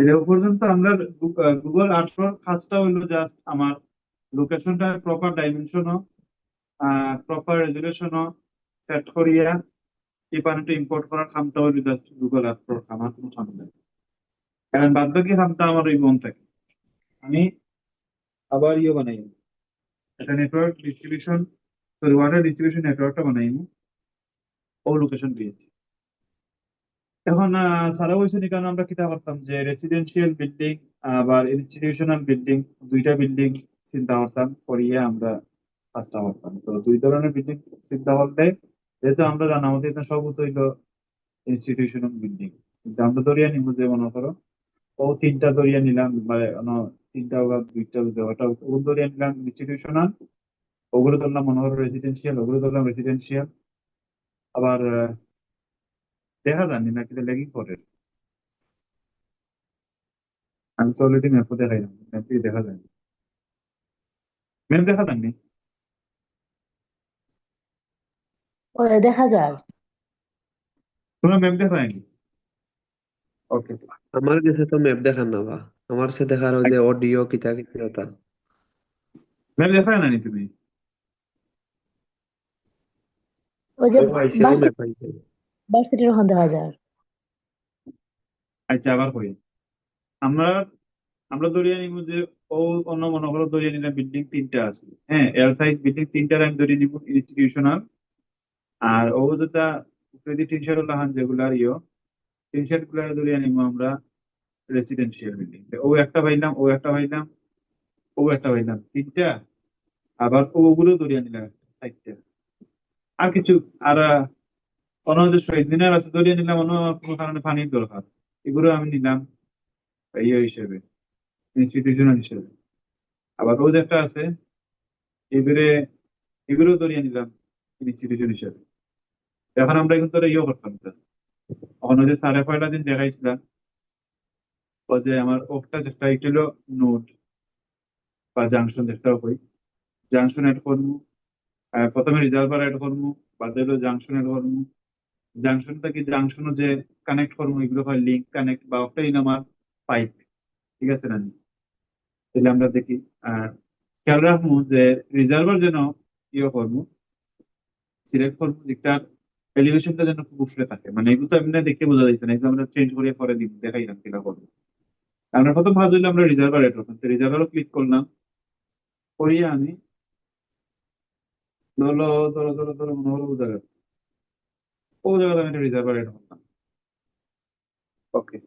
এ পর্যন্ত আমরা Google Arthur কাজটা হইলো জাস্ট আমার লোকেশনটা প্রপার ডাইমেনশনও প্রপার রেজুলেশনও সেট করিয়া এই পানিটা ইম্পোর্ট করার কামটা হইলো জাস্ট গুগল আর্থর আমার কোনো কাম নাই। কারণ বাদ বাকি কামটা আমার ওই মন থাকে। আমি আবার বানাই, একটা network distribution, sorry water distribution নেটওয়ার্কটা বানাই ও লোকেশন দিয়েছি। এখন সারা বলছে কারণ আমরা কিতা করতাম যে রেসিডেন্সিয়াল বিল্ডিং আবার ইনস্টিটিউশনাল বিল্ডিং, দুইটা বিল্ডিং চিন্তা করতাম করিয়ে আমরা কাজটা করতাম। তো দুই ধরনের বিল্ডিং চিন্তা করলে যেহেতু আমরা জানা আমাদের এটা সব হইল ইনস্টিটিউশনাল বিল্ডিং, কিন্তু আমরা দরিয়া নিব যে মনে করো ও তিনটা দরিয়া নিলাম মানে তিনটা বা দুইটা ওটা ও দরিয়া নিলাম ইনস্টিটিউশনাল, ওগুলো ধরলাম মনে করো রেসিডেন্সিয়াল, ওগুলো ধরলাম রেসিডেন্সিয়াল। আবার দেখা যায়নি না কিন্তু লেগিং করে, আমি তো অলরেডি ম্যাপও দেখাইলাম, ম্যাপে দেখা যায়, ম্যাপ দেখা যায়নি। ওরে দেখা যায়। তোমরা ম্যাপ দেখা যায়নি? ওকে। আমার কাছে তো ম্যাপ দেখার না বা, আমার কাছে দেখার ওই যে অডিও কিতা কিতা। ম্যাপ দেখা যায় না তুমি? ওই যে ও আইছে, ও ম্যাপ ভার্সিটি, আইছে। ভার্সিটির ওখান দেখা যায়। আচ্ছা আবার কই, আমরা আমরা দরিয়া নিব যে ও অন্য মনে করো দরিয়া নিলাম বিল্ডিং তিনটা আছে, হ্যাঁ এল সাইজ বিল্ডিং তিনটার আমি দরিয়া নিব ইনস্টিটিউশনাল। আর ও যেটা যদি টিন শেড লাহান যেগুলার টিন শেড গুলার দরিয়া নিব আমরা রেসিডেন্সিয়াল বিল্ডিং। ও একটা পাইলাম, ও একটা পাইলাম, ও একটা পাইলাম, তিনটা। আবার ওগুলো দরিয়া নিলাম চারটা। আর কিছু আর অন্য যে শহীদ মিনার আছে দরিয়া নিলাম, অন্য আমার কোনো কারণে পানির দরকার, এগুলো আমি নিলাম হিসেবে, ইনস্টিটিউশনাল হিসেবে। আবার রোজ একটা আছে, এবারে এগুলো ধরিয়ে নিলাম ইনস্টিটিউশন হিসেবে। এখন আমরা কিন্তু ওরা করতাম just। এখন ওই যে সাড়ে কয়টা দিন দেখাইছিলাম, ও যে আমার ওকটা যেটা এটা হলো নোড বা জাংশন যেটা হই, জাংশন এড করবো। প্রথমে রিজার্ভার এড করবো, বাদে হলো জাংশন এড করবো। জাংশন থেকে জাংশন যে কানেক্ট করবো এগুলো হয় লিঙ্ক কানেক্ট বা ওটাই আমার পাইপ। ঠিক আছে না? তাহলে আমরা দেখি আহ খেয়াল রাখবো যে রিজার্ভার যেন করবো, সিলেক্ট করবো যেটা এলিভেশনটা যেন খুব উপরে থাকে, মানে এগুলো তো এমনি দেখে বোঝা যাইছে না, এগুলো আমরা চেঞ্জ করে পরে দেখাইলাম কিনা করবো। আমরা প্রথম ভাজ হইলে আমরা রিজার্ভার এড করতাম, রিজার্ভারও ক্লিক করলাম করিয়ে আমি ধরো ধরো ধরো ধরো মনে হলো ও জায়গা, ও জায়গাতে আমি একটা রিজার্ভার এড করতাম। ওকে,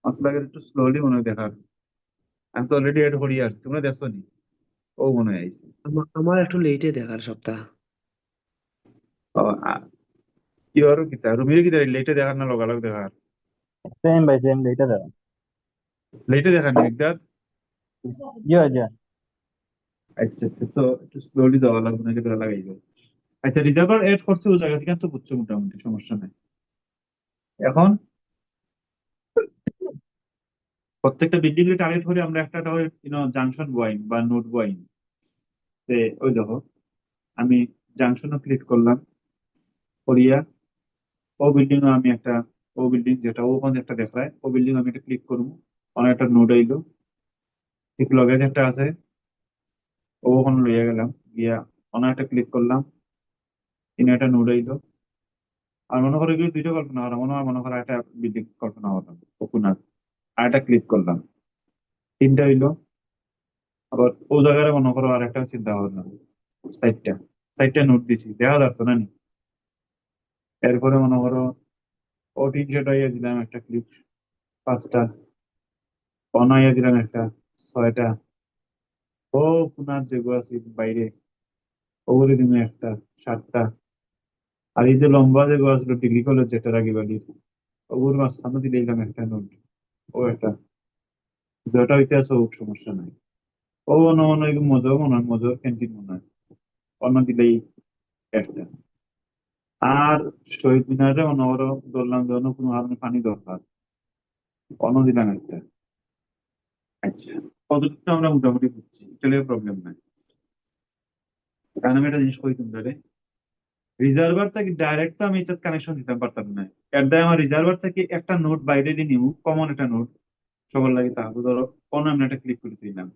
আসলে একটু স্লোলি মনে হয় দেখার, আমি তো অলরেডি এড করিয়ে আসছি, তোমরা দেখছো নি? ও মনে হয় আইছে। আমার একটু লেটে দেখার সপ্তাহ। ও, কি আরো কিতা রুমির কিতা লেটে দেখার না লগালগ দেখার? সেম ভাই সেম এইটা দাও। লেটে দেখার নি বিদ্যাত? ইয়া ইয়া। আচ্ছা আচ্ছা, তো একটু স্লোলি দেওয়া লাগবে নাকি দেওয়া লাগাইবে। আচ্ছা রিজার্ভার এড করছে ও জায়গা থেকে তো বুঝছো, মোটামুটি সমস্যা নাই। এখন প্রত্যেকটা বিল্ডিং এর টার্গেট করে আমরা একটা জাংশন বয়ন বা নোড বয়ন। ওই দেখো আমি জাংশনও ক্লিক করলাম করিয়া, ও বিল্ডিং আমি একটা, ও বিল্ডিং যেটা ও ওখানে একটা দেখায় ও বিল্ডিং আমি একটা ক্লিক করবো, অনেক একটা নোড আইলো, ঠিক লগেজ একটা আছে, ও ওখানে লইয়া গেলাম গিয়া অনেক একটা ক্লিক করলাম, ইনি একটা নোড আইলো। আর মনে করো এগুলো দুইটা কল্পনা করা, মনে করো একটা বিল্ডিং কল্পনা করলাম ওকুনার, আর একটা ক্লিক করলাম, তিনটা হইলো। আবার ও জায়গায় মনে করো আর একটা চিন্তা ভাবনা, সাইডটা সাইডটা নোট দিছি দেখা যাচ্ছে না নি? এরপরে মনে করো ও তিন চারটা দিলাম একটা ক্লিক, পাঁচটা, অনাইয়া দিলাম একটা, ছয়টা, ও পুনার যেগুলো আছে বাইরে ওগুলো দিলাম একটা, সাতটা। আর এই যে লম্বা যেগুলো আসলো ডিগ্রি কলেজ যেটা রাগি বাড়ির, ওগুলো মাঝখানে দিলে দিলাম একটা নোট, ও একটা, যেটা হইতে আছে ও সমস্যা নাই। ও অন্য মনে হয় মজাও মনে হয়, মজার ক্যান্টিন মনে হয়, অন্য দিলেই একটা। আর শহীদ মিনারে অন্য বড় ধরলাম যেন কোনো কারণে পানি দরকার, অন্য দিলাম একটা। আচ্ছা, কতটুকু আমরা মোটামুটি বুঝছি, এটা প্রবলেম নাই। কারণ আমি একটা জিনিস করি তোমরা, রিজার্ভার থেকে ডাইরেক্ট তো আমি এটা কানেকশন দিতে পারতাম না। এর দ্বারা আমার রিজার্ভার থেকে একটা নোট বাইরে দিয়ে নিব, কমন একটা নোট সবার লাগে, তাহলে ধরো কোনো আমি একটা ক্লিক করে দিলাম,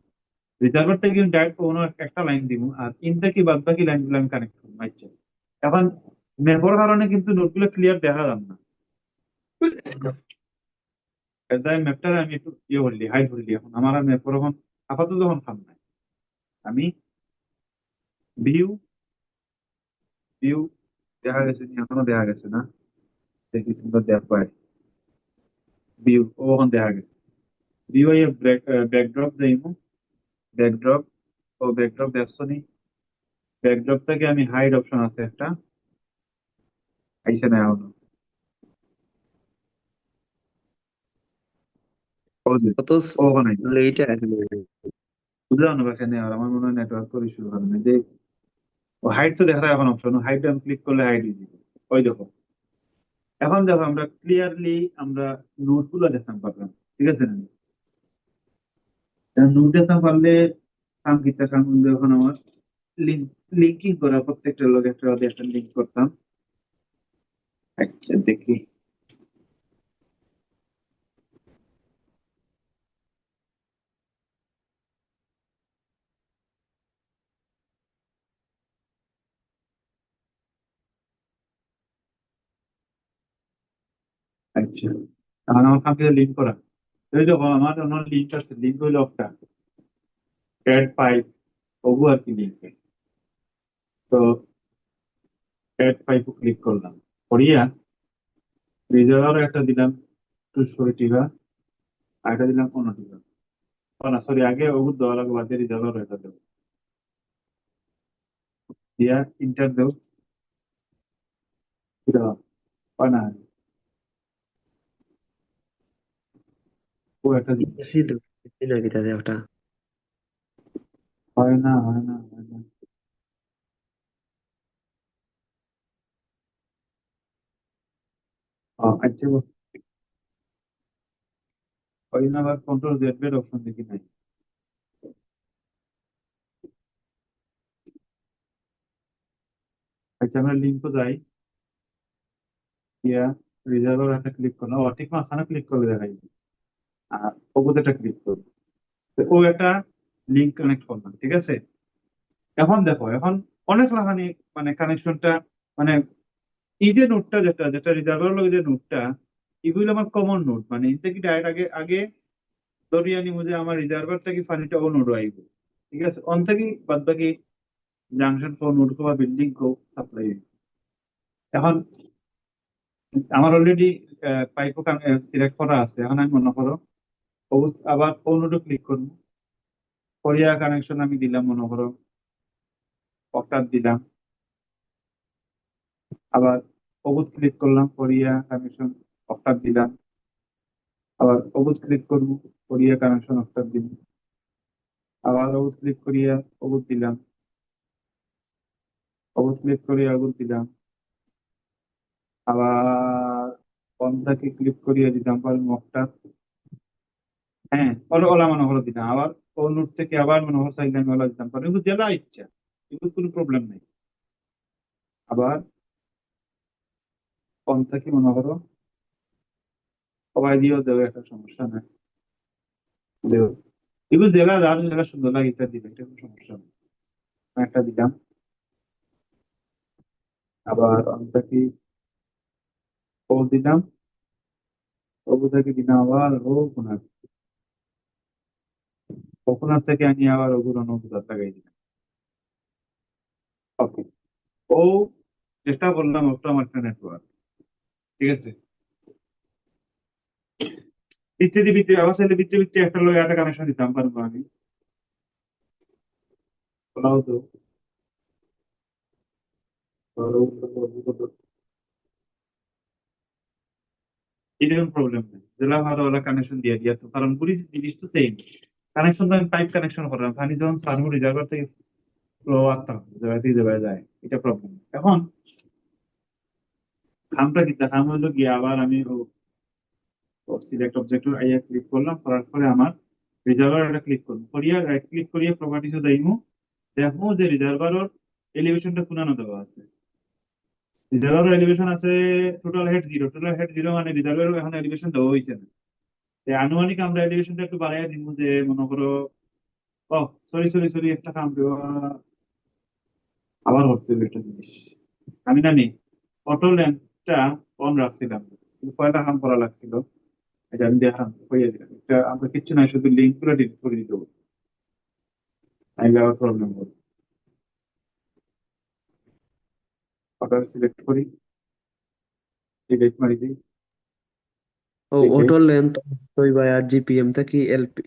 রিজার্ভার থেকে ডাইরেক্ট কোনো একটা লাইন দিব, আর ইন থেকে বাদ বাকি লাইন গুলো আমি কানেক্ট করবো। আচ্ছা, এখন ম্যাপের কারণে কিন্তু নোটগুলো ক্লিয়ার দেখা যাবে না। এর দ্বারা ম্যাপটা আমি একটু ইয়ে করলি, হাইড করলি। এখন আমার আর ম্যাপের এখন আপাতত যখন কাম নাই, আমি ভিউ ভিউ দেখা গেছে নি? এখনো দেখা গেছে না? দেখি তোমরা দেখো। ভিউ ও এখন দেখা গেছে। ভিউ এ ব্যাকড্রপ যাইমু, ব্যাকড্রপ ও ব্যাকড্রপ দেখছো নি? ব্যাকড্রপ থেকে আমি হাইড অপশন আছে একটা, আইসে না এখনো। ও যে, কত ও ওখানে লেট আসলে। বুঝলাম না এখানে, আর আমার মনে হয় নেটওয়ার্ক ইস্যুর কারণে যে ও হাইড তো দেখা এখন অপশন, হাইড আমি ক্লিক করলে হাইড হয়ে যাবে। ওই দেখো, এখন দেখো আমরা ক্লিয়ারলি আমরা নোট গুলো দেখতে পারলাম। ঠিক আছে না? নোট দেখতে পারলে কাম কিতা কাম হইলো, এখন আমার লিঙ্ক লিঙ্কিং করা, প্রত্যেকটা লোক একটা ওদের একটা লিঙ্ক করতাম। আচ্ছা দেখি। আচ্ছা, এখন আমার কাম লিঙ্ক করা, এই দেখো আমার আমার লিঙ্ক আছে, লিঙ্ক হইলো একটা অ্যাড পাইপ, ওগু আর কি লিঙ্ক। তো অ্যাড পাইপ ক্লিক করলাম, করিয়া রিজার্ভার একটা দিলাম 200 টিকা, আর একটা দিলাম 15 টিকা। ও না, সরি, আগে ওগু দেওয়া লাগবে, বাদে রিজার্ভার এটা দেবো। দিয়া ইন্টার দেও, দেওয়া হয় না? ও একটা দিন, বেশি তো বেশি নাকি তাদের ওটা। হয় না, হয় না, হয় না। আচ্ছা গো, ওই না, আবার কন্ট্রোল জেড বেড অপশন দেখি নাই। আচ্ছা, আমরা লিঙ্কও যাই, দিয়া রিজার্ভার একটা ক্লিক করলাম, ও ঠিক মাঝখানে ক্লিক করলে দেখাই, আর ওগুলো একটা ক্লিক করবো। তো ও একটা লিঙ্ক কানেক্ট করলাম, ঠিক আছে? এখন দেখো, এখন অনেক লাগানি, মানে কানেকশনটা, মানে এই যে নোটটা, যেটা যেটা রিজার্ভার লগে যে নোটটা, এগুলো আমার কমন নোট, মানে এটা কি ডাইরেক্ট আগে আগে ধরিয়া নিব যে আমার রিজার্ভার থেকে পানিটা ও নোট আইব। ঠিক আছে, অন থেকে বাদ বাকি জাংশন কো নোট কো বা বিল্ডিং কো সাপ্লাই। এখন আমার অলরেডি পাইপও সিলেক্ট করা আছে, এখন আমি মনে করো ও আবার ও নোটও ক্লিক করবো, কোরিয়া কানেকশন আমি দিলাম, মনে করো অক্টাভ দিলাম, আবার অবুত ক্লিক করলাম, কোরিয়া কানেকশন অক্টাভ দিলাম, আবার অবুত ক্লিক করবো, কোরিয়া কানেকশন অক্টাভ দিলাম, আবার অবুত ক্লিক করিয়া অবুত দিলাম, অবুত ক্লিক করিয়া অবুত দিলাম, আবার পঞ্চাকে ক্লিক করিয়া দিলাম পারবো অক্টাভ। হ্যাঁ, ওলা ওলা মনে করো দিলাম, আবার ও নোট থেকে আবার মনে করো চাইলে আমি ওলা দিতাম পারবো, কিন্তু জেলা ইচ্ছা, কিন্তু কোনো প্রবলেম নেই। আবার পঞ্চাকে মনে করো সবাই দিয়েও দেবে, একটা সমস্যা নাই, দেও। এগুলো জেলা, যার জেলা সুন্দর লাগে এটা দিবে, এটা কোনো সমস্যা নেই। আমি একটা দিলাম, আবার অন্তকে ও দিলাম, ওগুলোকে দিলাম, আবার ও কোনার, ওখান থেকে আমি আবার ওগুলো অনুগুলো লাগাই দিলাম। ওকে, ও চেষ্টা করলাম, ওটা আমার একটা নেটওয়ার্ক। ঠিক আছে, ভিত্তি ভিত্তি আবার চাইলে ভিত্তি ভিত্তি একটা লোক একটা কানেকশন দিতাম পারবো আমি, ওরাও তো এরকম প্রবলেম নেই, দিলাম আর ওরা কানেকশন দিয়ে দিয়া, তো কারণ পুরি জিনিস তো সেম কানেকশন, তো আমি পাইপ কানেকশন করলাম, পানি যখন সার্ভো রিজার্ভার থেকে ফ্লো আসতাম জায়গা থেকে জায়গায় যায়, এটা প্রবলেম। এখন খামটা কি, খাম হইলো গিয়ে আবার আমি সিলেক্ট অবজেক্ট আইয়া ক্লিক করলাম, করার পরে আমার রিজার্ভার এটা ক্লিক করবো, করিয়া রাইট ক্লিক করিয়া প্রপার্টিসে যাইমু, দেখবো যে রিজার্ভারের এলিভেশনটা কোনানো দেওয়া আছে। রিজার্ভার এলিভেশন আছে টোটাল হেড জিরো মানে রিজার্ভার এখন এলিভেশন দেওয়া হয়েছে না। আনুমানিক আমরা এলিভেশনটা একটু বাড়াইয়া দিব, যে মনে করো, ও সরি সরি সরি, একটা কাম দেওয়া আবার করতে হবে একটা জিনিস। আমি জানি অটো ল্যাম্পটা অন রাখছিলাম, কিন্তু কয়টা কাম করা লাগছিল, এটা আমি দেখাম হয়ে দিলাম। এটা আমরা কিচ্ছু নাই, শুধু লিঙ্ক গুলো ডিলিট করে দিতে হবে, তাইলে আবার প্রবলেম হবে। অটো সিলেক্ট করি, ডিলিট মারি দিই, ও ডিলিট, অটো লেন্থ ওই ভাই আর জিপিএম টা কি LP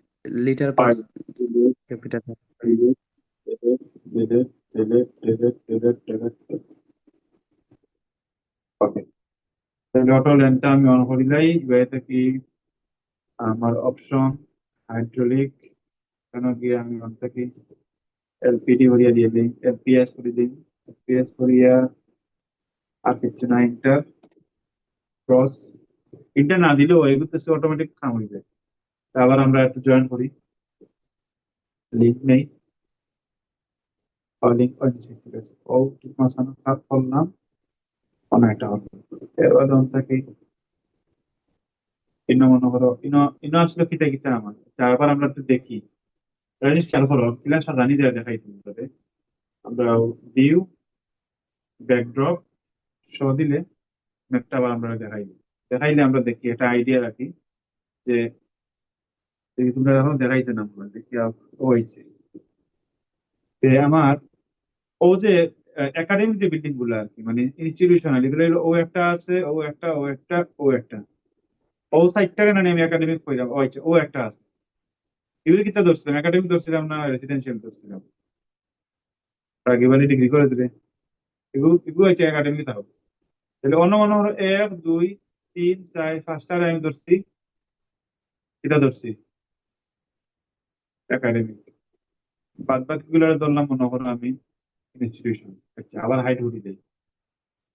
litre per file, delete, capital? Delete, delete, delete, delete, delete, delete, delete. Okay, তাহলে অটো ল্যাম্পটা আমি অন করি লাই, এবার কি আমার অপশন হাইড্রোলিক, কেন গিয়ে আমি অন থাকি এলপিডি ভরিয়া দিয়ে দিই, এলপিএস করে দিই, এলপিএস ভরিয়া আর কিছু না, ইন্টার ক্রস। ইন্টার না দিলেও এগুলো অটোমেটিক কাম হয়ে যায়। তা আবার আমরা একটু জয়েন করি, লিঙ্ক নেই, লিঙ্ক পাচ্ছি, ঠিক আছে, ও ঠিক মাসানো খারাপ করলাম, অনেক একটা হলো। এবার যখন থাকি ইনো মনে করো, ইনো ইনো আসলে কিতা কিতা আমার, আবার আমরা একটু দেখি, একটা জিনিস খেয়াল করো, ক্লাস জানি যায় দেখাই তুমি আমরা ভিউ ব্যাকড্রপ শো দিলে ম্যাপটা আবার আমরা দেখাইলে আমরা দেখি একটা আইডিয়া রাখি, যে এই তোমরা এখন দেখাইছে না, আমরা দেখি ও হয়েছে আমার, ও যে একাডেমিক যে বিল্ডিং গুলো আর কি, মানে ইনস্টিটিউশনাল, এগুলো হলো ও একটা আছে, ও একটা, ও একটা, ও একটা, ও সাইডটাকে না আমি একাডেমিক কইলাম, ও আচ্ছা, ও একটা আছে। এগুলো কিতা ধরছিলাম, একাডেমিক ধরছিলাম না রেসিডেন্সিয়াল ধরছিলাম, আগে মানে ডিগ্রি করে দিলে এগুলো এগুলো হচ্ছে একাডেমিক তাও। তাহলে অন্য মনে হলো 1 2 3 4 5টা আমি ধরছি, এটা ধরছি একাডেমিক, বাদ বাকি গুলো ধরলাম মনে করো আমি ইনস্টিটিউশন। আচ্ছা, আবার হাইট উঠে যাই,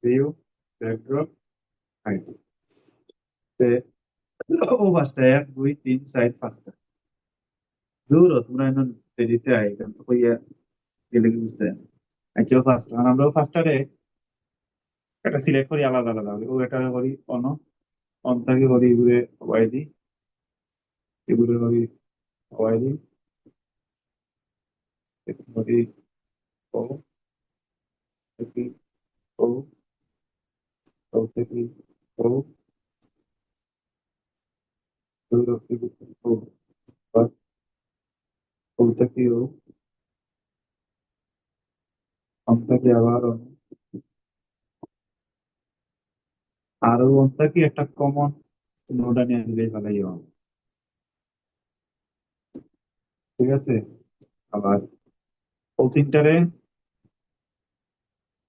ভিউ ব্যাকড্রপ হাইট, ও পাঁচটা 1 2 3 4 5টা। দূর হ, তোমরা এখন দিতে আই কারণ তো কইয়া গেলে কি বুঝতে হয় না। আচ্ছা, ও ফার্স্ট, কারণ আমরা ফার্স্টারে একটা সিলেক্ট করি আলাদা আলাদা, ও এটা করি অন, অন থাকি করি এগুলো ওয়াই দি, এগুলো করি ওয়াই দি, করি ও থেকে ও, ও থেকে ও, ও থেকে ও, বা ও থেকে ও, অন থেকে আবার অন, আরো অন থেকে একটা কমন নোডা নিয়ে দিলেই ভালোই হবে, ঠিক আছে। আবার ও তিনটারে,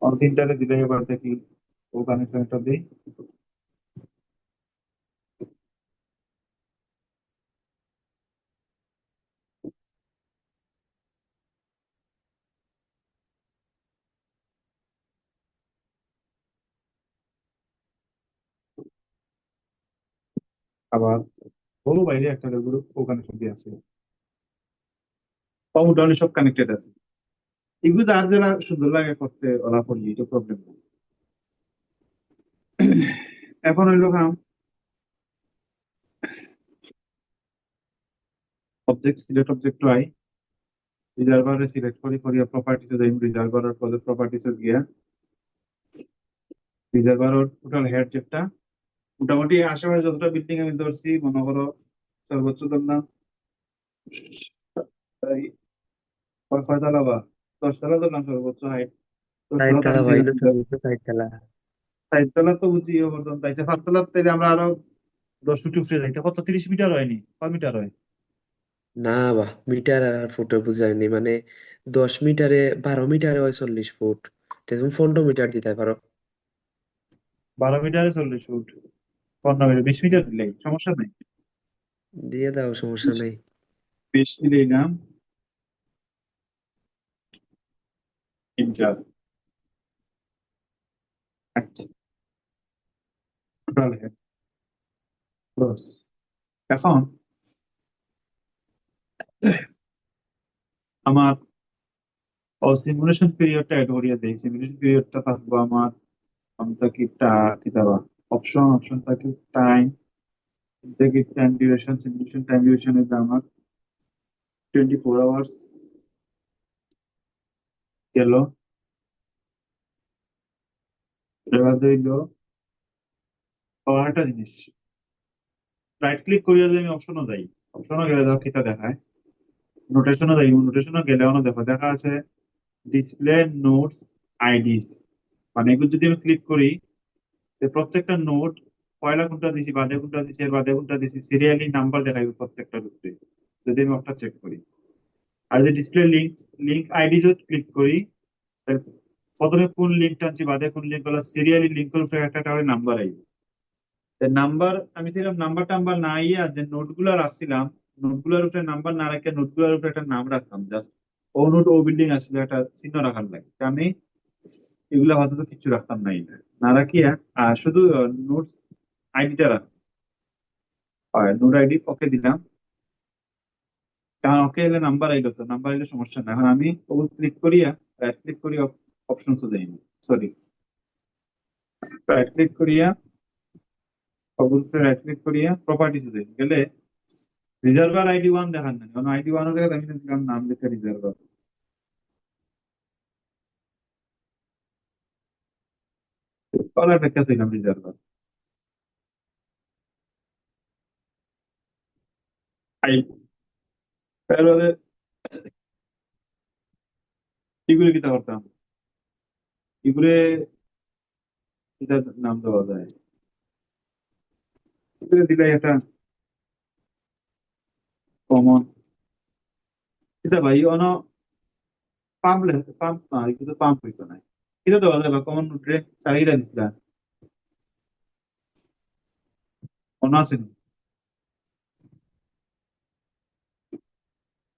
অন তিনটারে দিলে এবার দেখি ও কানেকশনটা দিই, আবার বলো বাইরে একটা গ্রুপ ও কানেকশন দিয়ে আছে, কম্পিউটার সব কানেক্টেড আছে। এগুলো যার যারা সুন্দর লাগে করতে ওরা করি, এটা প্রবলেম না। এখন হইলো কাম অবজেক্ট সিলেক্ট, অবজেক্ট আই রিজার্ভারে সিলেক্ট করি, করিয়া প্রপার্টিতে যাই, রিজার্ভারের পদে প্রপার্টিতে গিয়া রিজার্ভারের টোটাল হেড যেটা মোটামুটি আশেপাশে যতটা বিল্ডিং আমি ধরছি মনে করো, সর্বোচ্চ ধরলাম এই কয়তলা বা 10 তলা ধরলাম সর্বোচ্চ হাইট, 10 তলা তো সাইড আমি ভাই ছিলাম না চিন্তা করছি। সর্বোচ্চ সাইড খেলা। 4 তলা তো বুঝি পর্যন্ত, তাইতে 7 তলা তাইলে আমরা আরো 10 ফুট উপরে যাইতে কত 30 মিটার হয়নি, কয় মিটার হয়? না বা মিটার আর ফুটে বুঝায়নি মানে 10 মিটারে 12 মিটারে হয় 40 ফুট, তুমি 15 মিটার দিতে পারো। 12 মিটারে 40 ফুট, 15 মিটার, 20 মিটার দিলে সমস্যা নেই। দিয়ে দাও, সমস্যা নাই। 20 দিলেই নাম ইন্টার, আচ্ছা, টোটাল হেড ক্রস। এখন আমার সিমুলেশন পিরিয়ডটা অ্যাড করিয়া দেই, সিমুলেশন পিরিয়ডটা থাকবো আমার থাকি কি দেওয়া অপশন থাকি টাইম থাকি time duration simulation time duration এর আমার 24 আওয়ার্স গেল। এবার হইল আরেকটা জিনিস, রাইট ক্লিক করিয়া যদি আমি অপশনও যাই, অপশনও গেলে দেখো কিটা দেখায়, নোটেশনও যাই, নোটেশনও গেলে অন্য দেখো দেখা আছে ডিসপ্লে নোটস আইডিস, মানে এগুলো যদি আমি ক্লিক করি তো প্রত্যেকটা নোট পয়লা কোনটা দিছি বাদে কোনটা দিছি এর বাদে কোনটা দিছি সিরিয়ালি নাম্বার দেখাইবে প্রত্যেকটার উপরে যদি আমি একটা চেক করি। আর যদি ডিসপ্লে লিংক লিংক আইডি যদি ক্লিক করি তাহলে প্রথমে কোন লিঙ্ক টানছি বাদে কোন লিঙ্ক গুলো সিরিয়ালি লিঙ্কের উপরে একটা করে নাম্বার আইবে। নাম্বার আমি ছিলাম নাম্বার টাম্বার না ইয়া যে নোট গুলা রাখছিলাম, নোট গুলার উপরে নাম্বার না রেখে নোট গুলার উপরে একটা নাম রাখতাম জাস্ট, ও নোট ও বিল্ডিং আসলে একটা চিহ্ন রাখার লাগে তা আমি এগুলা হয়তো কিছু রাখতাম না এটা না রাখিয়া আর শুধু নোটস আইডিটা রাখ, নোট আইডি ওকে দিলাম, কারণ ওকে এলে নাম্বার আইলো, তো নাম্বার এলে সমস্যা না। এখন আমি ও ক্লিক করিয়া রাইট ক্লিক করি অপশন যাইনি, সরি রাইট ক্লিক করিয়া ওগুলোতে রাইট ক্লিক করিয়া প্রপার্টিস যাই গেলে রিজার্ভার আইডি 1 দেখান না, কারণ আইডি 1 এর জায়গায় আমি দিলাম নাম লিখে রিজার্ভার, কলার ব্যাখ্যা দিলাম রিজার্ভার আইডি। তারপরে এগুলো কি করতাম, এগুলো এটার নাম দেওয়া যায়, এগুলো দিলে একটা কমন এটা ভাই অন পাম্প লেখা পাম্প না কিন্তু পাম্প হইতো না, এটা দেওয়া যায় বা কমন নোটে চারিটা দিছিলা মনে আছে নি?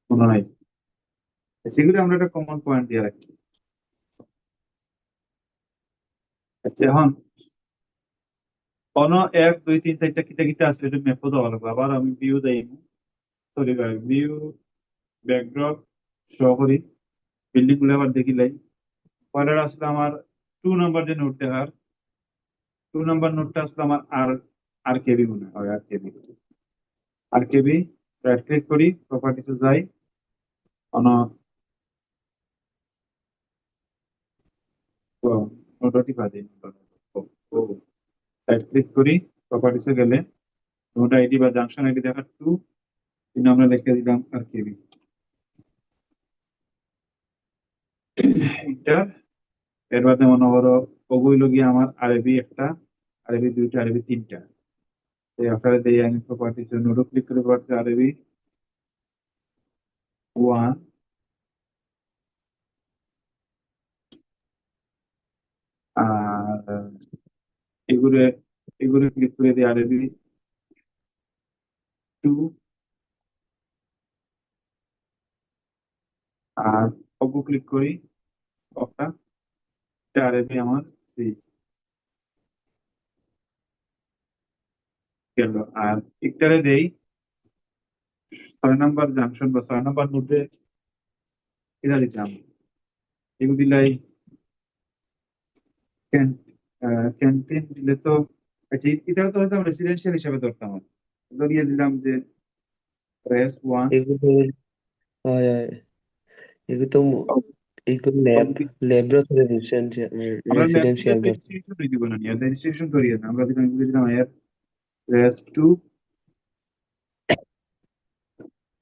মনে নাই, সেগুলো আমরা একটা কমন পয়েন্ট দিয়ে রাখি। আচ্ছা এখন অন 1 2 3 4টা কিতা কিতা আছে এটা ম্যাপও দেওয়া লাগবে, আবার আমি ভিউ যাই, সরি ভিউ ব্যাকড্রপ শো করি, বিল্ডিং গুলো আবার দেখি লাই। পরে আসলে আমার 2 নাম্বার যে নোট দেখার, 2 নাম্বার নোটটা আসলে আমার আর আর কেবি মনে হয় আর কেবি, আর কেবি রাইট ক্লিক করি প্রপার্টিতে যাই, অন নোটটি বাদে রাইট ক্লিক করি প্রপার্টিসে গেলে নোট আইডি বা জাংশন আইডি দেখার 2, কিন্তু আমরা লিখে দিলাম আর কেবি ইন্টার। এর বাদে মনে করো ওগুলো গিয়ে আমার আরবি একটা, আরবি 2টা, আরবি 3টা, এই আকারে দিয়ে আমি প্রপার্টিসে নোটও ক্লিক করে পাচ্ছি আরবি 1 আর এগুলো এগুলো ক্লিক করে দিই আরবি 2 আর ওগো ক্লিক করি একটা, এটা আরবি আমার 3 গেল। আর একটারে দেই 6 নাম্বার জাংশন বা 6 নাম্বার মধ্যে এটা দিতাম, এগুলো দিলাই ক্যান্টিন দিলে তো আচ্ছা এটা তো হয়তো রেসিডেন্সিয়াল হিসাবে ধরতাম, আমি ধরিয়ে দিলাম যে রেস 1 এগুলো হয় হয় এগুলো তো এগুলো ল্যাব ল্যাব আমরা ল্যাব দিলে রেসিডেন্সিয়াল তো ধর। ইনস্টিটিউশন দিব না, ইনস্টিটিউশন ধরিয়ে না আমরা দিলাম, এগুলো দিলাম এর রেস 2,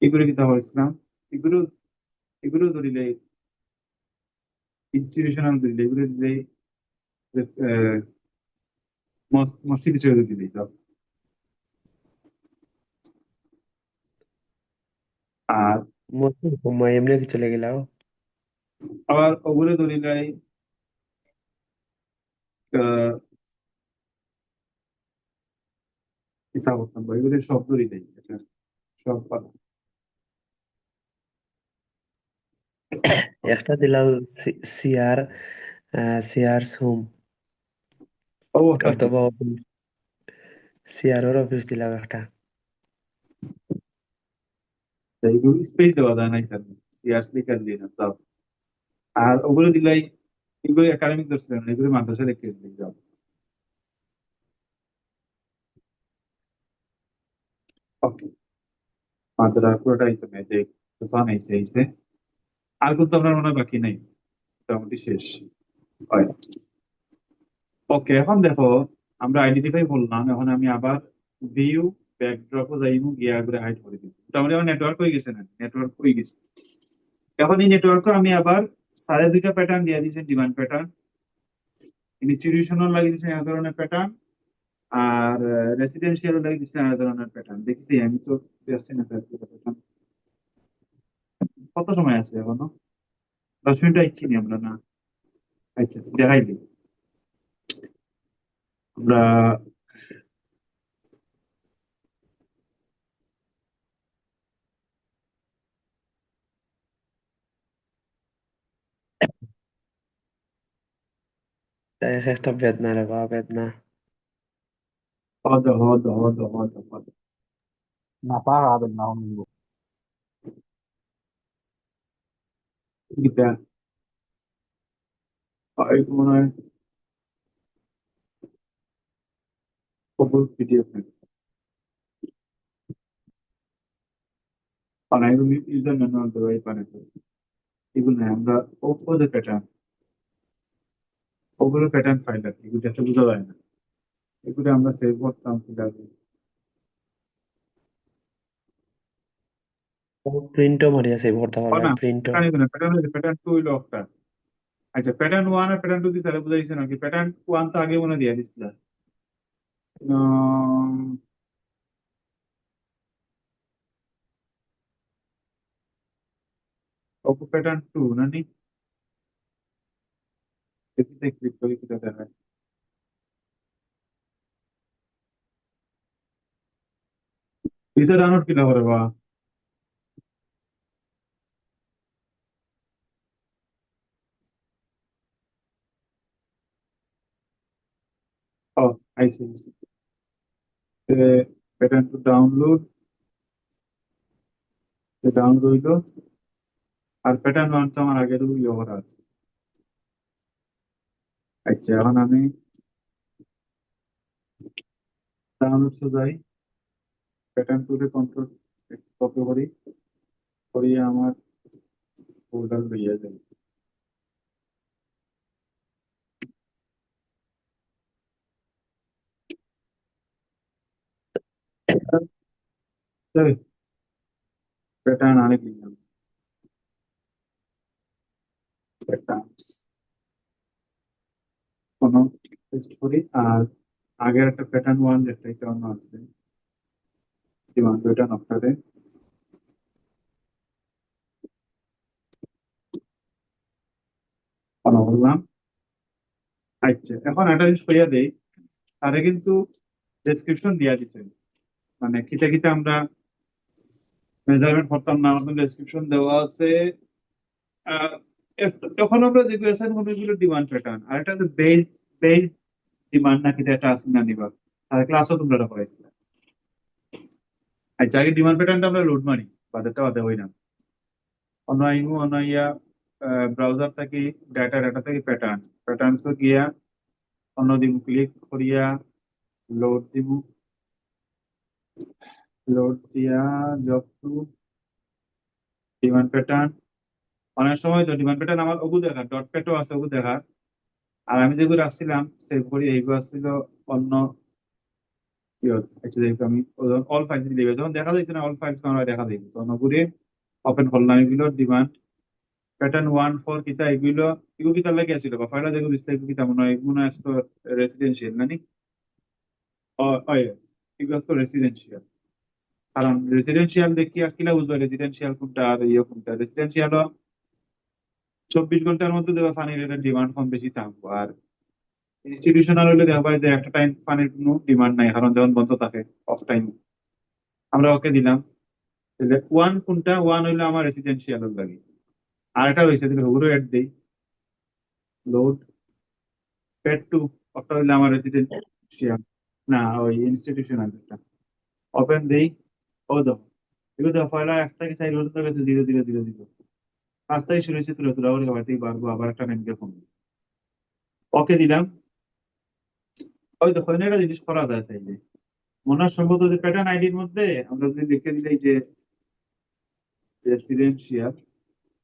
এগুলো কি তাহলে ইসলাম, এগুলো এগুলো ধরিলে ইনস্টিটিউশনাল দিলে, এগুলো দিলে মসজিদ হিসেবে দিলে সব। আর এমনি কিছু লেগে লাও। আবার ওগুলো ধরিলে চিন্তা করতাম বা এগুলো সব ধরিলে এটা সব পালা। একটা দিলাম সিআর সিআর হোম ও থাকবে, অথবা সিআর অফিস দিলাম একটা। এগুলো স্পেস দেওয়া যায় না এখানে, সিরিয়াসলি কাজ দিয়ে না তাও। আর ওগুলো দিলাই এগুলো একাডেমিক ধরছিলাম না, এগুলো মাদ্রাসা লিখে দিলে যাও। ওকে, মাত্রা পুরোটাই তো ম্যাজিক, তুফান আইছে। আর কিন্তু আপনার মনে হয় বাকি নাই, মোটামুটি শেষ। ওকে, এখন দেখো আমরা আইডেন্টিফাই করলাম, এখন আমি আবার ভিউ ব্যাকড্রপও যাইমু, গিয়া করে হাইড করে দিব। মোটামুটি আমার নেটওয়ার্ক হয়ে গেছে, না নেটওয়ার্ক হয়ে গেছে। এখন এই নেটওয়ার্কে আমি আবার সাড়ে দুইটা প্যাটার্ন দিয়ে দিয়েছি, ডিমান্ড প্যাটার্ন, ইনস্টিটিউশনাল লাগিয়ে দিয়েছেন এক ধরনের প্যাটার্ন, আর রেসিডেন্সিয়াল লাগিয়ে দিয়েছেন এক ধরনের প্যাটার্ন। দেখছি আমি তো আসছি না প্যাটার্ন। কত সময় আছে এখনো? 10 মিনিট আইছি নি আমরা, না? আচ্ছা, দেখাই দিই আমরা। এক একটা বেদনা রে বাবা, বেদনা। হদ হদ হদ হদ হদ Napakakabig na akong linggo. Gita, এই মনে হয় পিডিএফ অনেকগুলি ইউজার ম্যানুয়াল দেওয়া এই পারে। এগুলো না, আমরা ওপরে প্যাটার্ন, ওগুলো প্যাটার্ন ফাইল আর কি, এগুলো যাতে বোঝা যায় না, এগুলো আমরা সেভ করতাম কিভাবে। প্রিন্টও মারিয়া সেভ করতে ও পারবে, না, প্রিন্টও। প্যাটার্ন প্যাটার্ন টু হইলো একটা। আচ্ছা, প্যাটার্ন ওয়ান আর প্যাটার্ন টু কি স্যার বুঝাইছে নাকি? প্যাটার্ন ওয়ান তো আগে মনে দিয়ে দিছিল। ওপো প্যাটার্ন টু নানি, এটিতে ক্লিক করে কিটা দেখায়। এটা ডাউনলোড কিনা করে বা? ও, আইসি আইসি। প্যাটার্ন টু ডাউনলোড, ডাউনলোড হইলো। আর প্যাটার্ন ওয়ান তো আমার আগের ইয়ে করা আছে। আচ্ছা, এখন আমি ডাউনলোড যাই, প্যাটার্ন টু রে কন্ট্রোল কপি করি, করিয়ে আমার ফোল্ডার লইয়া যাই। প্যাটার্ন অনেক লিখলাম, প্যাটার্ন কোনো টেস্ট করি। আর আগের একটা প্যাটার্ন ওয়ান যেটা এটা অন্য আছে, ডিমান্ড প্যাটার্ন আপনারে অন করলাম। আচ্ছা, এখন একটা জিনিস কইয়া দেই, তারে কিন্তু ডেসক্রিপশন দিয়া দিছে, মানে কিতা কিতা আমরা মেজারমেন্ট করতাম না, আমাদের ডেসক্রিপশন দেওয়া আছে। আহ, তখন আমরা যেগুলো অ্যাসাইন করবো এগুলো ডিমান্ড প্যাটার্ন, আর একটা হচ্ছে বেস, বেস ডিমান্ড নাকি একটা আছে না নিবা, আর ক্লাসও তোমরা এটা করাইছিলে। আচ্ছা, আগে ডিমান্ড প্যাটার্নটা আমরা লোড মারি, বাদেরটা বাদে হই না। অনলাইনও অনইয়া ব্রাউজার থেকে ডাটা থেকে প্যাটার্ন, প্যাটার্নস গিয়া অন্য দিব, ক্লিক করিয়া লোড দিব, লোড দিয়া জব টু ডিমান্ড প্যাটার্ন। অনেক সময় তো ডিমান্ড প্যাটার্ন আমার ওগু দেখা, ডট প্যাটও আছে ওগু দেখা। আর আমি যেগুলো আসছিলাম সেভ করি, এইগুলো আসছিল অন্য ইয়ত। আচ্ছা, দেখো আমি অল ফাইলস দিবে যখন দেখা যাইতো না, অল ফাইলস আমরা দেখা যাইতো, তখন ওগুলো ওপেন করলাম। এগুলো ডিমান্ড প্যাটার্ন ওয়ান ফর কিতা, এগুলো এগুলো কিতা লাগে আসছিল বা ফাইলা যেগুলো দিচ্ছে এগুলো কিতা মনে হয় আসতো রেসিডেন্সিয়াল নানি। এগুলো আসতো রেসিডেন্সিয়াল। কারণ রেসিডেন্সিয়াল দেখিয়া কিলা বুঝবো রেসিডেন্সিয়াল কোনটা আর ইয়ে কোনটা? রেসিডেন্সিয়াল 24 ঘন্টার মধ্যে দেওয়া পানির এটা ডিমান্ড কম বেশি থাকবো। আর ইনস্টিটিউশনাল হলে দেখা যায় যে একটা টাইম পানির কোনো ডিমান্ড নাই, কারণ যখন বন্ধ থাকে অফ টাইম। আমরা ওকে দিলাম ওয়ান, কোনটা ওয়ান হইলো আমার রেসিডেন্সিয়াল লাগে। আর একটা রয়েছে দিলে ওগুলো অ্যাড দেই, লোড প্যাড টু, ওটা হইলো আমার রেসিডেন্সিয়াল, না ওই ইনস্টিটিউশনাল যেটা। ওপেন দেই, ও দেখো এগুলো দেখো পয়লা 1 থেকে 4 পর্যন্ত গেছে, 0 0 0 0। 5 থেকে শুরু হয়েছে তুলে তুলে, আবার আবার বাড়বো, আবার একটা টাইম দিয়ে কমবে। ওকে দিলাম। ওই দেখো এখানে একটা জিনিস করা যায় চাইলে, মনে হয় সম্ভবত যে প্যাটার্ন আইডির মধ্যে আমরা যদি লিখে দিই যে রেসিডেন্সিয়াল,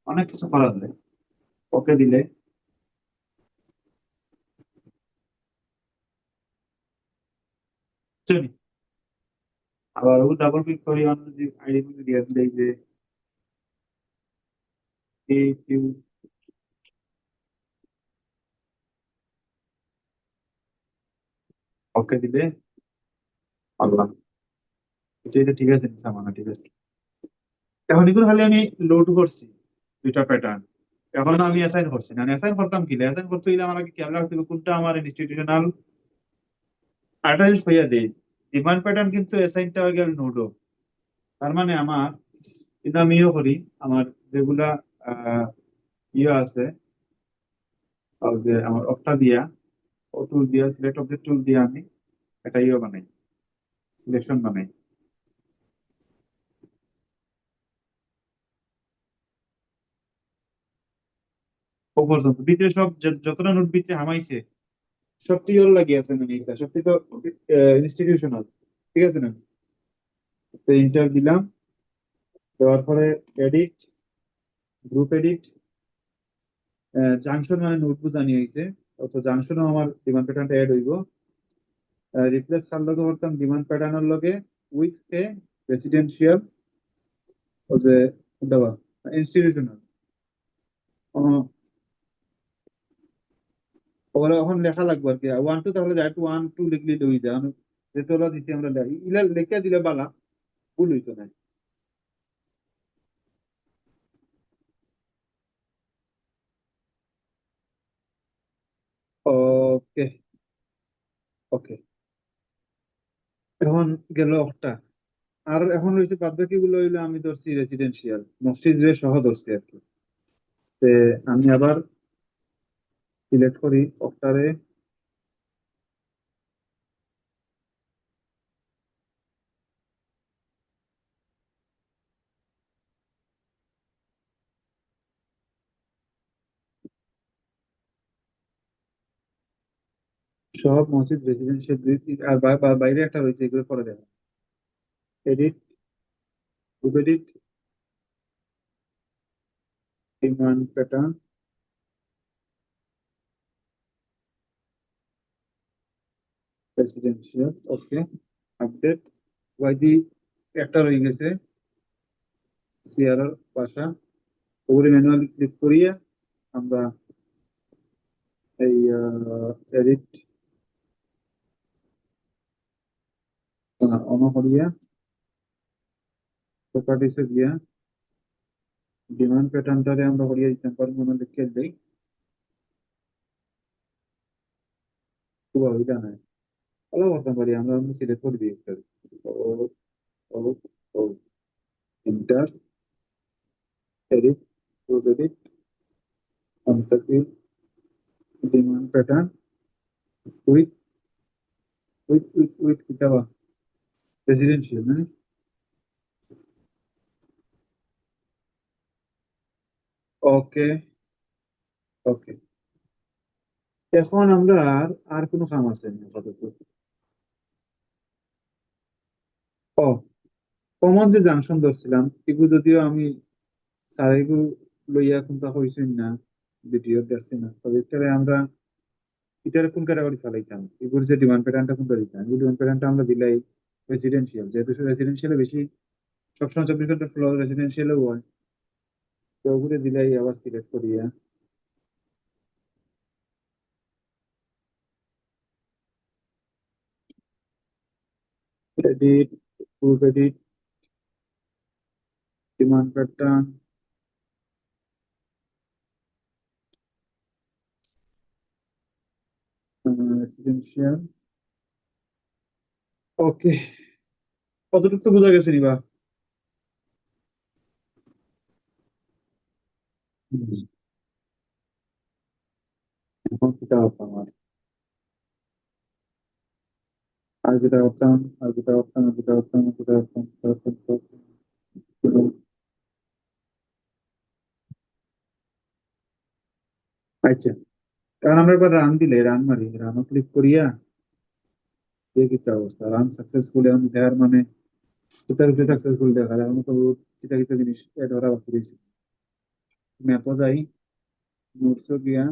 অনেক কিছু করা যায়। ওকে দিলে চলি, আবার ও ডাবল ক্লিক করি অন্য যে আইডি মধ্যে দিয়ে দিই যে কিউ, ওকে দিলে আল্লাহ, এটা ঠিক আছে সামানা, ঠিক আছে। এখন এগুলো খালি আমি লোড করছি দুইটা প্যাটার্ন, এখন আমি অ্যাসাইন করছি না। অ্যাসাইন করতাম কি, অ্যাসাইন করতে গেলে আমার আগে খেয়াল রাখতে হবে কোনটা আমার ইনস্টিটিউশনাল অ্যাটাচ হইয়া দেই। ডিমান্ড প্যাটার্ন কিন্তু অ্যাসাইনটা হয়ে গেল নোডো। তার মানে আমার, কিন্তু আমি ইয়ে করি, আমার যেগুলা আহ ইয়ে আছে, আর যে আমার অপটা দিয়া, ও টুল দিয়া, সিলেক্ট অবজেক্ট টুল দিয়া আমি একটা ইয়ে বানাই, সিলেকশন বানাই। ও পর্যন্ত ভিতরে সব যতটা নোট ভিতরে হামাইছে সবটি ওর লাগিয়ে আছে, মানে এটা সবটি তো ইনস্টিটিউশনাল, ঠিক আছে না? তো ইন্টার দিলাম, দেওয়ার পরে এডিট, গ্রুপ এডিট, জাংশন মানে নোটবুক জানিয়ে হয়েছে, তো জাংশনও আমার ডিমান্ড প্যাটার্নটা অ্যাড হইব। রিপ্লেস কার লগে করতাম, ডিমান্ড প্যাটার্নের লগে উইথ এ রেসিডেন্সিয়াল, ও যে দেওয়া ইনস্টিটিউশনাল। ওরা এখন লেখা লাগবে আর কি, 1 2, তাহলে যায় 1 2 লিখলি হয়ে যায়। যেহেতু ওরা দিছি আমরা ইলা লেখা দিলে বালা, ভুল হইতো না। ওকে, ওকে, এখন গেল একটা। আর এখন রয়েছে বাদ বাকি গুলো হইলো আমি ধরছি রেসিডেন্সিয়াল, মসজিদের সহ ধরছি আর কি। তে আমি আবার সিলেক্ট করি অক্টারে, সব মসজিদ রেসিডেন্সিয়াল, আর বাইরে একটা রয়েছে, এগুলো পরে দেখা। Edit, group edit, demand pattern, residential, okay, update, ওয়াইডি একটা রয়ে গেছে, সিআরআর ভাষা, ওগুলো ম্যানুয়ালি ক্লিক করিয়া আমরা এই এডিট অন করিয়া প্রপার্টিসে গিয়া ডিমান্ড প্যাটার্নটারে আমরা করিয়া দিতে পারবো, মনে লিখে দেই, খুব অসুবিধা নাই। ভালো করতে পারি আমরা, সিলেক্ট করে দিই একটা। ও, ও, ও, enter, edit, group edit, concept, demand pattern, with with কিতাবা রেসিডেন্সিয়াল, হ্যাঁ। ওকে, ওকে, এখন আমরা আর কোনো কাম আছে না আপাতত। ও, কমন যে জাংশন ধরছিলাম, এগুলো যদিও আমি স্যার এগুলো লইয়া কোনটা হইছেন না, ভিডিও দেখছি না, তবে এটারে আমরা এটারে কোন ক্যাটাগরি ফেলাইতাম, এগুলোর যে ডিমান্ড প্যাটার্নটা কোনটা দিতাম, এগুলো ডিমান্ড প্যাটার্নটা আমরা দিলাই রেসিডেন্সিয়াল, যেহেতু রেসিডেন্সিয়ালে বেশি সবসময় 24 ঘন্টা ফ্লো রেসিডেন্সিয়ালেও হয়। তো ওগুলো দিলাই আবার সিলেক্ট করিয়া edit, group edit, demand pattern, residential, okay. কতটুকু তো বোঝা গেছে নিবা? হুম, এখন কিতা করতাম আর কিতা করতাম, আর কিতা করতাম, আর কিতা করতাম, আর কিতা করতাম, কিতা করতাম, কিতা করতাম। আচ্ছা, কারণ আমরা একবার রান দিলে, রান মারি, রানও ক্লিক করিয়া এই কি অবস্থা আনসাকসেসফুল এখন দেখার মানে কোথার উপরে সাকসেসফুল দেখার এখন তো কিতা কিতা জিনিস এড করা বাকি রয়েছে ম্যাপও যাই নোটসও গিয়া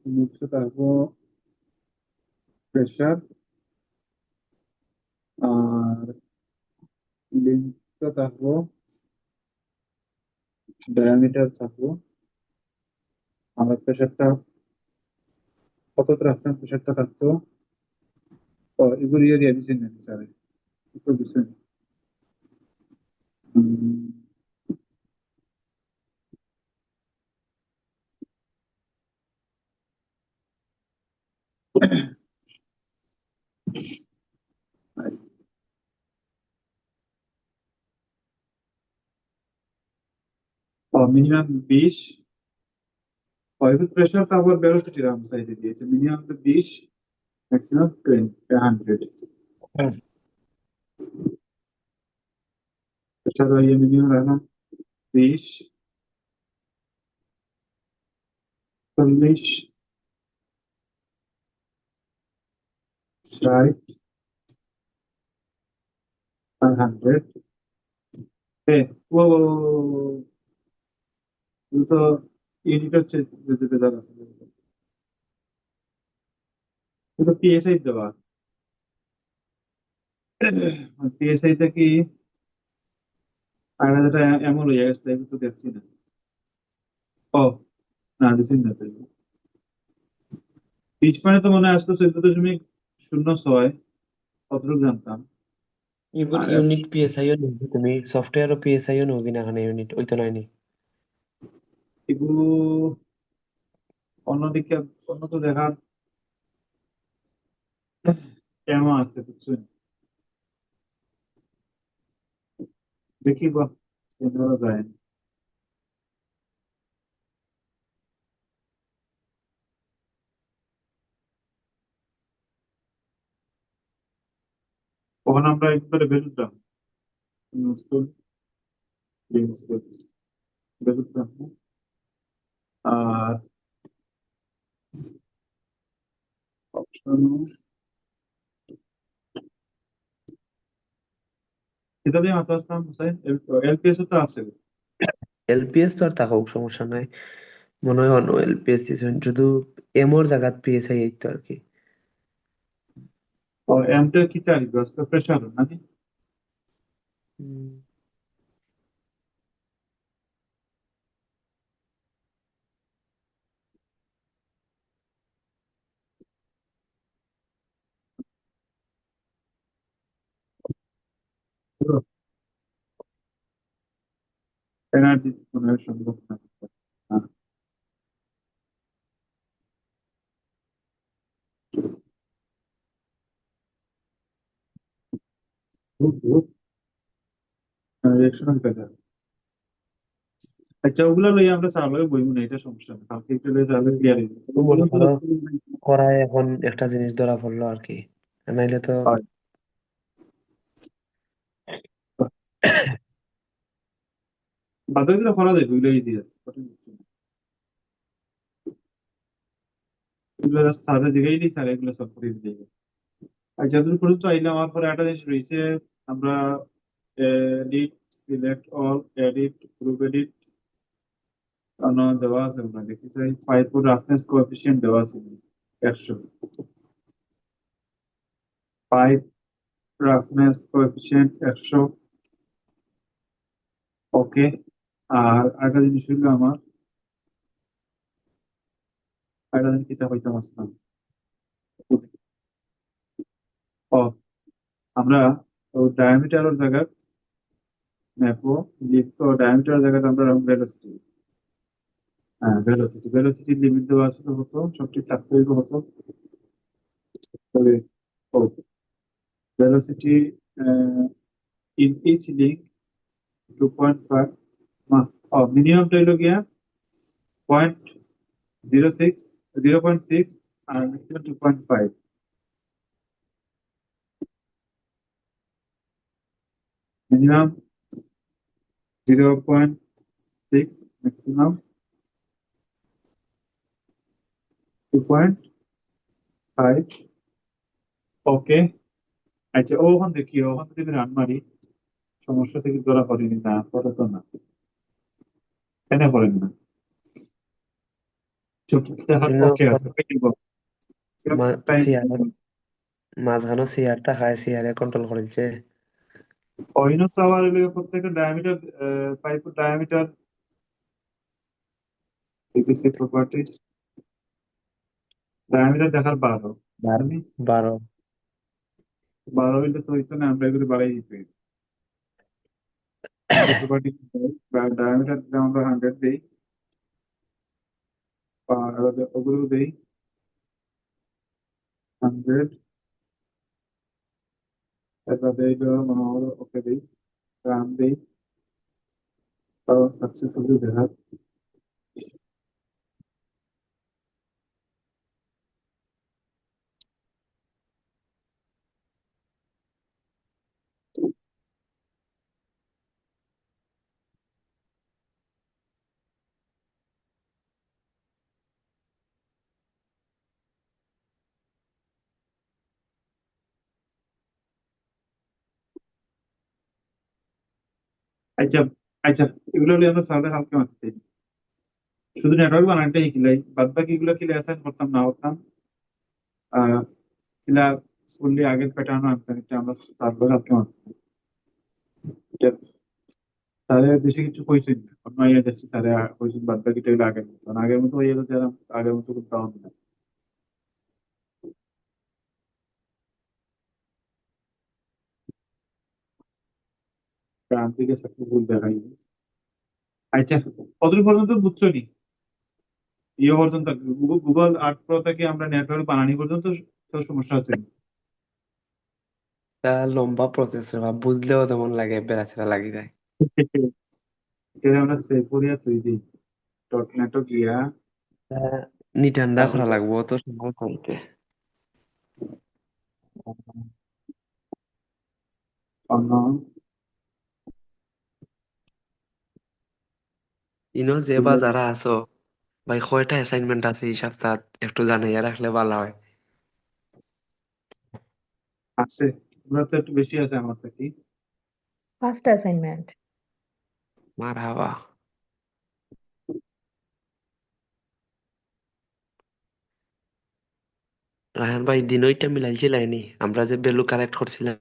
নোটসও থাকবো প্রেশার আর লিঙ্কও থাকবো ডায়ামিটার থাকবো আমার প্রেশারটা কত রাখতাম প্রেশারটা থাকতো এগুলো ইয়ে দিয়ে দিচ্ছেন নাকি স্যার একটু দিচ্ছেন মিনিমাম 20 এগুলো প্রেশার তারপর ভেলোসিটি রাম সাইডে দিয়েছে মিনিমাম তো 20 ম্যাক্সিমাম 100 প্রেশার ইয়ে মিনিমাম রাখলাম 20 40 60 100 এ ও এগুলো তো ইউনিট হচ্ছে যেতে যারা আছে এগুলো পিএসআই দেওয়া পিএসআই তে কি আর যেটা এমন হয়ে গেছে এগুলো তো দেখছি না ও না দেখছি না তো পিচ মানে তো মনে হয় আসতো 14.06 কতটুকু জানতাম ইউর আর ইউনিট পিএসআইও নেই তুমি সফটওয়্যারও পিএসআইও নেও কিনা এখানে ইউনিট ওই তো নাইনি এগুলো অন্যদিকে অন্য তো দেখার কেমন আছে বুঝছেন দেখি বা ধরা যায় কখন আমরা একবারে বেরোতাম বেরোতাম আর অপশন এটা দিয়ে মাথা আসলাম হুসাইন এলপিএস তো আছে এলপিএস তো আর থাকুক সমস্যা নাই মনে হয় অন্য এলপিএস দিছেন শুধু এমর জায়গাত পিএসআই এই তো আর কি ও এমটা কি চাই প্রেশার নাকি হুম, এনার্জি মনে হয় সম্ভব না হ্যাঁ, রিয়াকশন হতে পারে আচ্ছা ওগুলো লই আমরা চালু বইব না এটা সমস্যা না কালকে একটু লই তাহলে ক্লিয়ার হয়ে যাবে তো মনে করো করায় এখন একটা জিনিস ধরা পড়লো আর কি নাইলে তো বাদগুলো করা যায় ওইগুলো ইজি আছে কঠিন কিছু না। এগুলো জাস্ট স্যারের দিকেই নেই স্যার এগুলো সব করে দিয়ে দেবে আর যতদূর পর্যন্ত আইলে আমার পরে একটা জিনিস রয়েছে আমরা edit select all edit group edit দেওয়া আছে ওখানে দেখি চাই পাইপুর রাফনেস কোএফিসিয়েন্ট দেওয়া আছে 100 পাইপ রাফনেস কোএফিসিয়েন্ট 100 ওকে আর একটা জিনিস হইলো আমার একটা জিনিস কিতাব হইতাম আসলাম ও আমরা ডায়ামিটারের জায়গা ম্যাপো লিখতো ডায়ামিটারের জায়গাতে আমরা ভেলোসিটি হ্যাঁ ভেলোসিটি লিমিট দেওয়া আছে হতো সবটি থাকতে হইতো হতো তবে ও ভেলোসিটি ইন ইচ লিঙ্ক 2.5 মিনিমামটা হইলো গিয়া 0.06 0.6 আর ম্যাক্সিমাম 2.5 মিনিমাম 0.6 ম্যাক্সিমাম 2.5 ওকে। আচ্ছা ওখান দেখি, ওখান থেকে রান মারি, সমস্যা থেকে ধরা পড়েনি, না পড়ে তো না, কেন পড়েন না? চুপ দেখার কিন্তু পক্ষে আছে, ওই দিব। টাইম চেয়ারের মাঝখানে চেয়ারটা খায়, চেয়ারে কন্ট্রোল করেছে। অইন তো আবার প্রত্যেকের ডায়ামিটার, পাইপের ডায়ামিটার, এবিসি প্রপার্টিজ, ডায়ামিটার দেখার 12, বার- জানি 12। 12 হইলে তো হইতো না, আমরা এগুলো বাড়াই দিতে। এবিসি প্রপার্টিজ ডায়ামিটার আমরা 100 দিই, আর ওগুলো দিই 100, তারপর দিই মনে হলো ওকে দিই, রান দিই, সাকসেসফুলি দেখা। আচ্ছা আচ্ছা, এগুলো হলে আমরা সামনে কালকে মারতে, শুধু নেটওয়ার্ক বানানটাই শিখিলাই, বাদ বাকি এগুলো কি অ্যাসাইন করতাম না করতাম, আহ কিলা ফুললি আগের প্যাটার্ন আনতাম, এটা আমরা সার্ভার কালকে মারতাম। এটা স্যারে বেশি কিছু কইছেন না, অন্য ইয়ে যাচ্ছে স্যারে কইছেন, বাদ বাকিটা হইলো আগের মতো, আগের মতো হয়ে গেল যারা, আগের মতো করতে হবে না। ডান দিকে সাকসেসফুল দেখাই। আচ্ছা, কতটুকু পর্যন্ত বুঝছো নি? ইয়ে পর্যন্ত, গুগল আর্ট প্রো থেকে আমরা নেটওয়ার্ক বানানি পর্যন্ত তো সমস্যা আছে? তা লম্বা প্রসেস, বা বুঝলেও তেমন লাগে, বেড়াচেরা লাগি যায়। এটা আমরা সেভ করিয়া তুই দিই, ডট নেটও গিয়া, তা নিটান্ডা করা তারপরে লাগবো তো সময় কমতে। অন্য ইনো যে বা যারা আছো, ভাই কয়টা অ্যাসাইনমেন্ট আছে এই সপ্তাহ, একটু জানাইয়া রাখলে ভালো হয়। আছে, ওগুলো তো একটু বেশি আছে আমার থেকে। 5টা অ্যাসাইনমেন্ট। মার হাবা। রায়হান ভাই দিন ওইটা মিলাইছিলাইনি, আমরা যে ভ্যালু কালেক্ট করছিলাম